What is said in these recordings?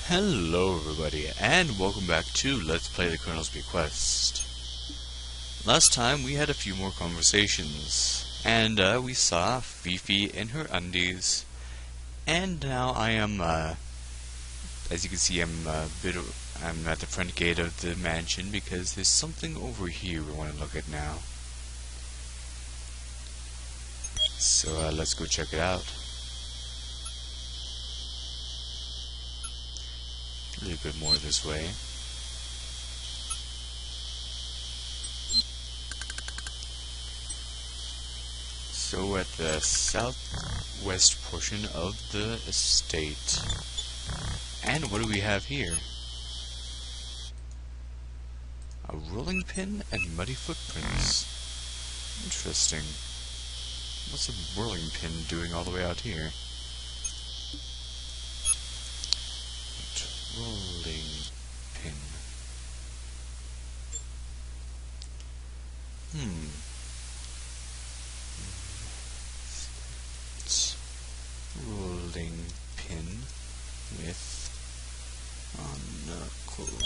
Hello everybody, and welcome back to Let's Play the Colonel's Bequest. Last time we had a few more conversations, and we saw Fifi in her undies, and now I am, as you can see, I'm at the front gate of the mansion because there's something over here we want to look at now. So let's go check it out. A little bit more this way. So at the southwest portion of the estate. And what do we have here? A rolling pin and muddy footprints. Interesting. What's a rolling pin doing all the way out here? Rolling pin. Rolling pin with monocle.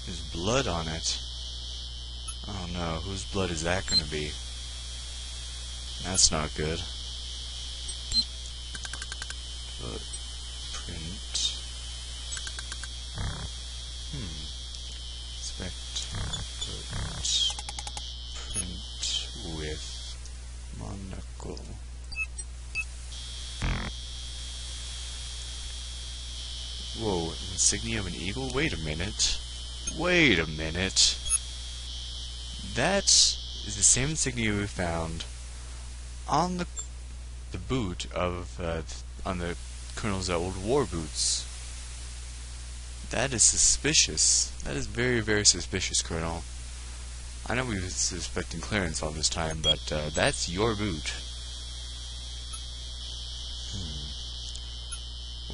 There's blood on it. Oh no, whose blood is that gonna be? That's not good. Print. Expect print with monocle. Whoa, insignia of an eagle? Wait a minute. Wait a minute. That is the same insignia we found on the boot of on the Colonel's old war boots. That is suspicious. That is very, very suspicious, Colonel. I know we've been suspecting Clarence all this time, but that's your boot.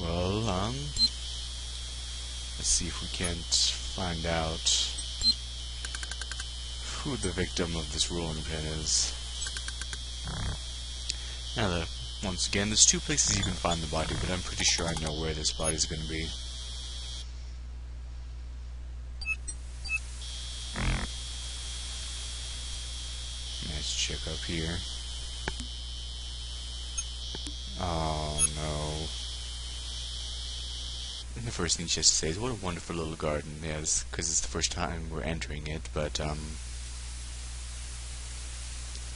Well, let's see if we can't find out who the victim of this rolling pin is. Now, once again, there's two places you can find the body, but I'm pretty sure I know where this body's going to be. Let's check up here. Oh no. And the first thing she has to say is, what a wonderful little garden. Yes, because it's the first time we're entering it, but,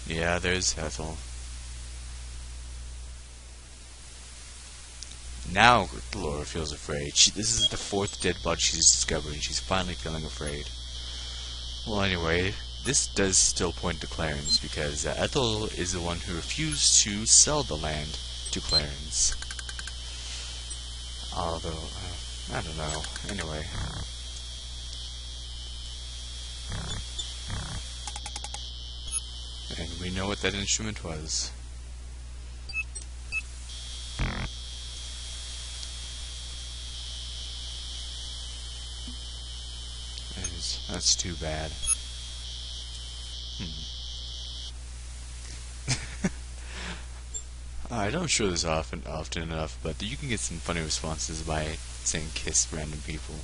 yeah, there's Ethel. Now Laura feels afraid. This is the fourth dead body she's discovered, and she's finally feeling afraid. Well, anyway, this does still point to Clarence, because Ethel is the one who refused to sell the land to Clarence. Although, I don't know. Anyway. And we know what that instrument was. That's too bad. I don't show this often enough, but you can get some funny responses by saying kiss random people.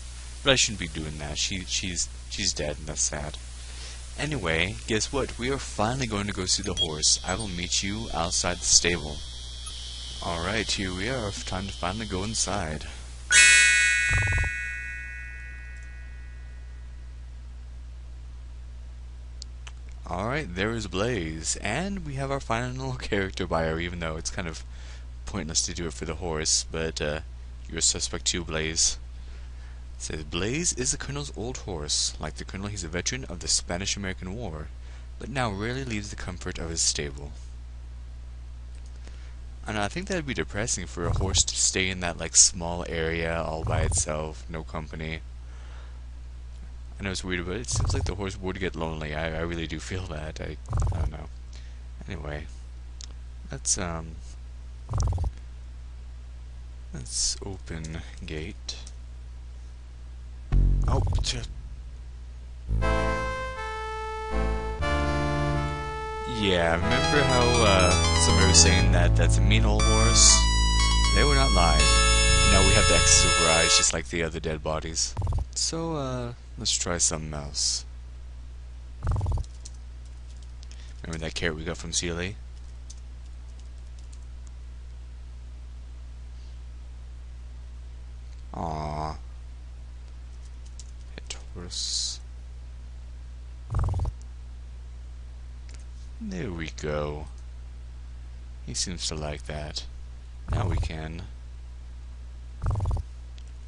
But I shouldn't be doing that. She's dead, and that's sad. Anyway, guess what? We are finally going to go see the horse. I will meet you outside the stable. Alright, here we are. Time to finally go inside. Alright, there is Blaze, and we have our final character bio, even though it's kind of pointless to do it for the horse, but you're a suspect too, Blaze. It says, Blaze is the Colonel's old horse. Like the Colonel, he's a veteran of the Spanish-American War, but now rarely leaves the comfort of his stable. And I think that would be depressing for a horse to stay in that, like, small area all by itself, no company. I know it's weird, but it seems like the horse would get lonely. I really do feel that. I don't know. Anyway, let's open gate. Oh, Yeah, remember how somebody was saying that that's a mean old horse? They were not lying. now we have the X's over eyes, just like the other dead bodies. So, let's try something else. Remember that carrot we got from CLA? Aww. Hit horse. There we go. He seems to like that. Now we can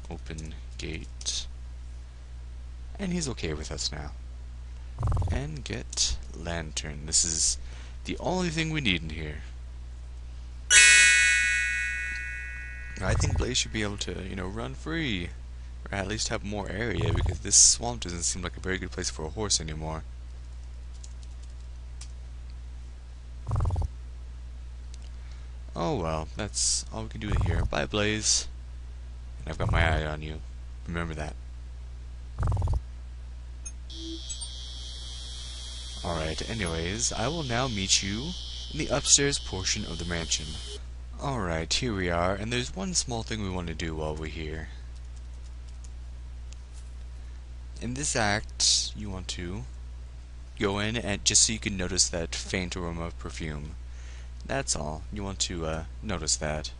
open gate. And he's okay with us now. And get lantern. This is the only thing we need in here. I think Blaze should be able to, run free. Or at least have more area, because this swamp doesn't seem like a very good place for a horse anymore. Oh well, that's all we can do here. Bye, Blaze. And I've got my eye on you. Remember that. Alright, anyways, I will now meet you in the upstairs portion of the mansion. Alright, here we are, and there's one small thing we want to do while we're here. In this act, you want to go in and just so you can notice that faint aroma of perfume. That's all. You want to notice that.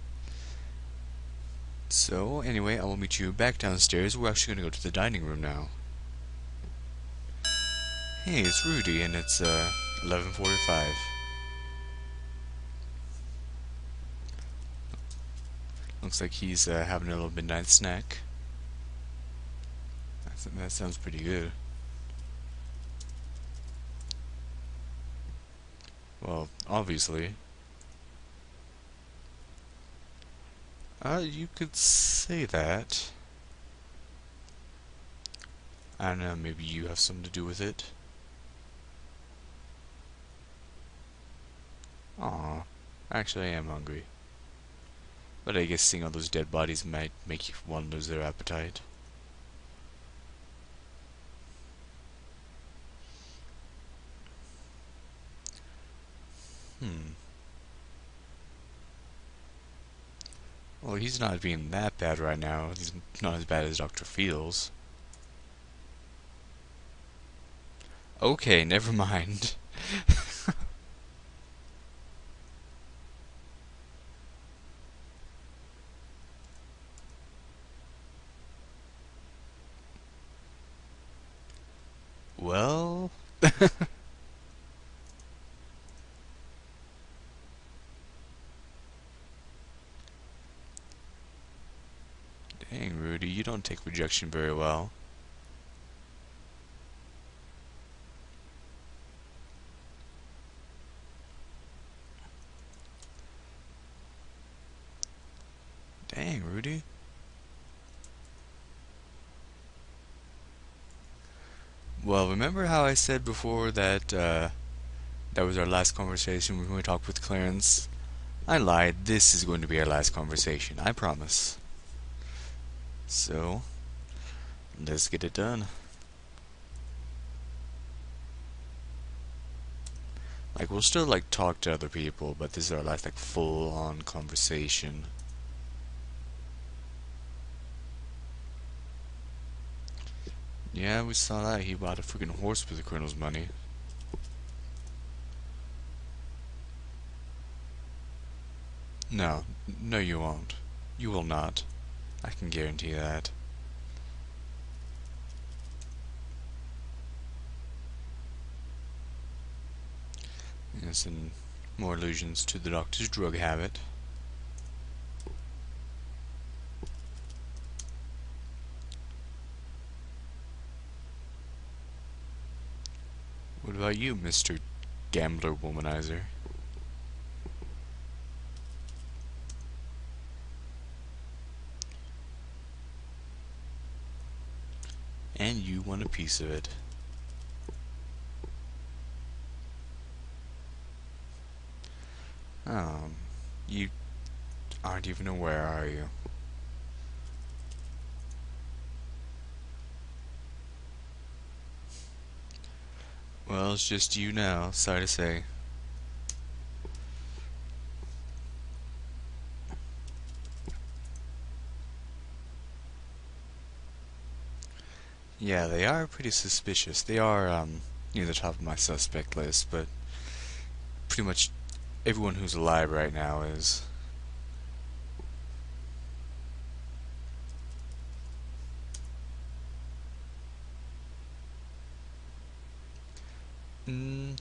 So, anyway, I will meet you back downstairs. We're actually going to go to the dining room now. Hey, it's Rudy, and it's 11:45. Looks like he's having a little midnight snack. That sounds pretty good. Well, obviously. You could say that. I don't know, maybe you have something to do with it. Aw, actually I am hungry. But I guess seeing all those dead bodies might make you want to lose their appetite. Well, he's not being that bad right now. He's not as bad as Dr. Feels. Okay, never mind. Well... Dang, Rudy, you don't take rejection very well. Dang, Rudy. Well, remember how I said before that that was our last conversation when we talked with Clarence? I lied. This is going to be our last conversation. I promise. So, let's get it done. Like, we'll still, like, talk to other people, but this is our last, like, full-on conversation. Yeah, we saw that. He bought a freaking horse with the Colonel's money. No. No, you won't. You will not. I can guarantee that. Yes, and more allusions to the doctor's drug habit. What about you, Mr. Gambler Womanizer? And you want a piece of it. You aren't even aware, are you? Well, it's just you now, sorry to say. Yeah, they are pretty suspicious. They are, near the top of my suspect list, but pretty much everyone who's alive right now is.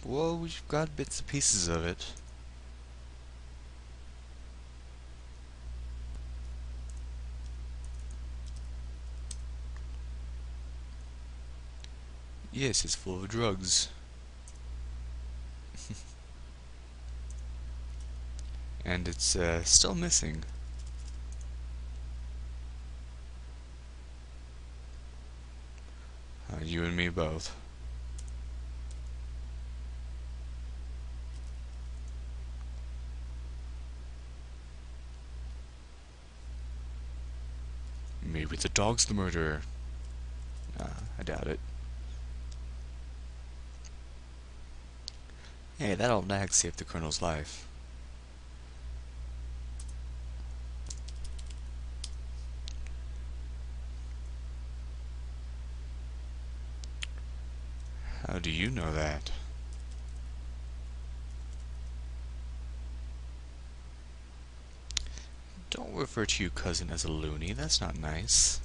Well, we've got bits and pieces of it. Yes, it's full of drugs. And it's, still missing. You and me both. Maybe the dog's the murderer. I doubt it. Hey, that old nag saved the Colonel's life. How do you know that? Don't refer to your cousin as a loony, that's not nice.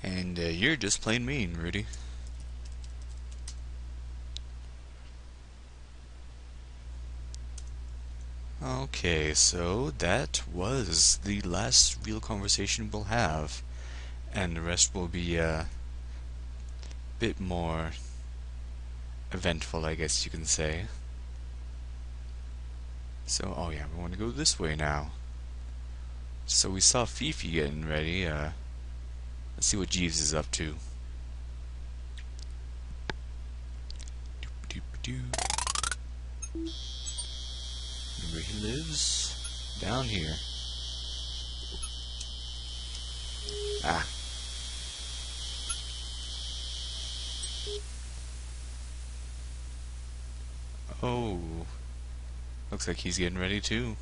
And you're just plain mean, Rudy. Okay, so that was the last real conversation we'll have. And the rest will be a bit more eventful, I guess you can say. So, oh yeah, we want to go this way now. So we saw Fifi getting ready. Let's see what Jeeves is up to. Remember, he lives down here. Ah. Oh. Looks like he's getting ready too.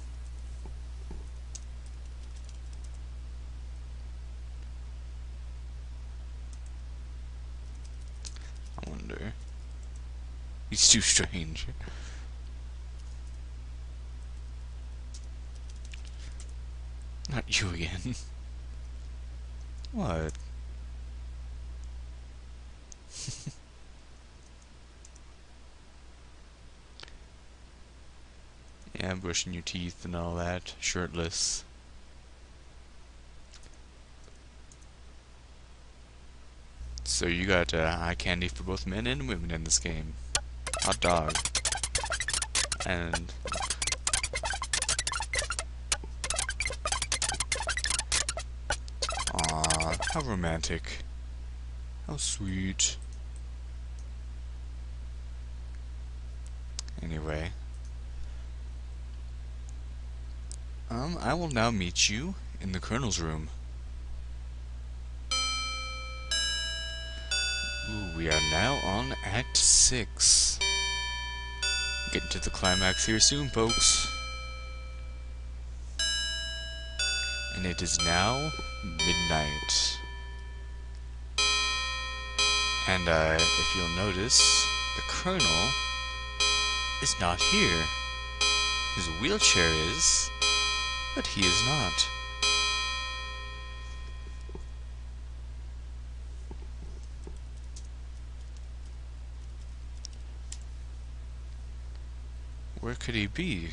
I wonder. He's too strange. Not you again. What? Yeah, brushing your teeth and all that, shirtless. So you got eye candy for both men and women in this game. Hot dog. And aw, how romantic. How sweet. Anyway. I will now meet you in the Colonel's room. Ooh, we are now on Act 6. Getting to the climax here soon, folks. And it is now midnight. And, if you'll notice, the Colonel is not here. His wheelchair is, but he is not. Where could he be?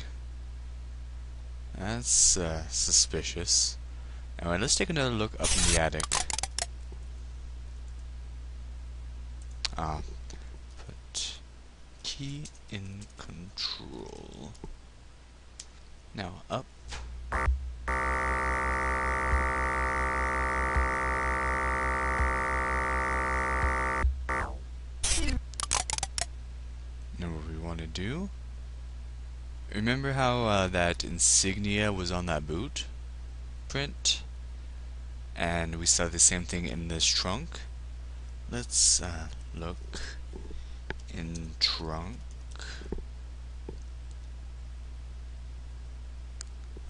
That's, suspicious. Alright, let's take another look up in the attic. Put key in control. Now, up. Now what we want to do. Remember how that insignia was on that boot print? And we saw the same thing in this trunk? Let's Look in trunk.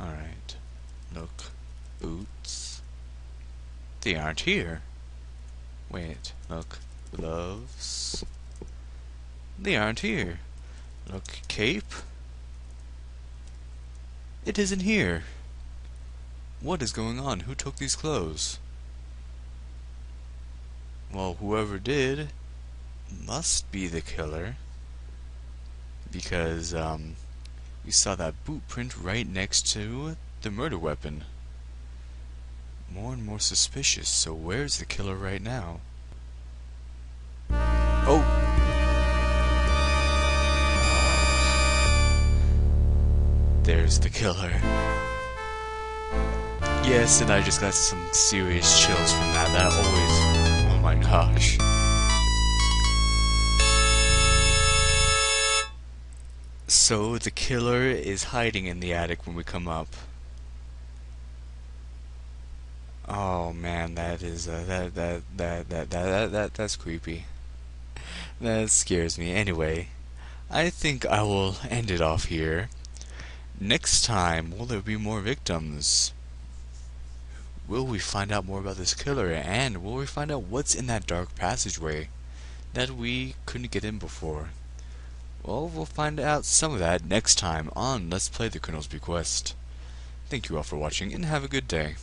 Alright. Look. Boots. They aren't here. Wait. Look. Gloves. They aren't here. Look. Cape. It isn't here. What is going on? Who took these clothes? Well, whoever did must be the killer. Because, we saw that boot print right next to the murder weapon. More and more suspicious, so where's the killer right now? Oh! There's the killer. Yes, and I just got some serious chills from that. That always... oh my gosh. So the killer is hiding in the attic when we come up. Oh man, that is that's creepy. That scares me. Anyway, I think I will end it off here. Next time, will there be more victims? Will we find out more about this killer? And will we find out what's in that dark passageway that we couldn't get in before? Well, we'll find out some of that next time on Let's Play the Colonel's Bequest. Thank you all for watching, and have a good day.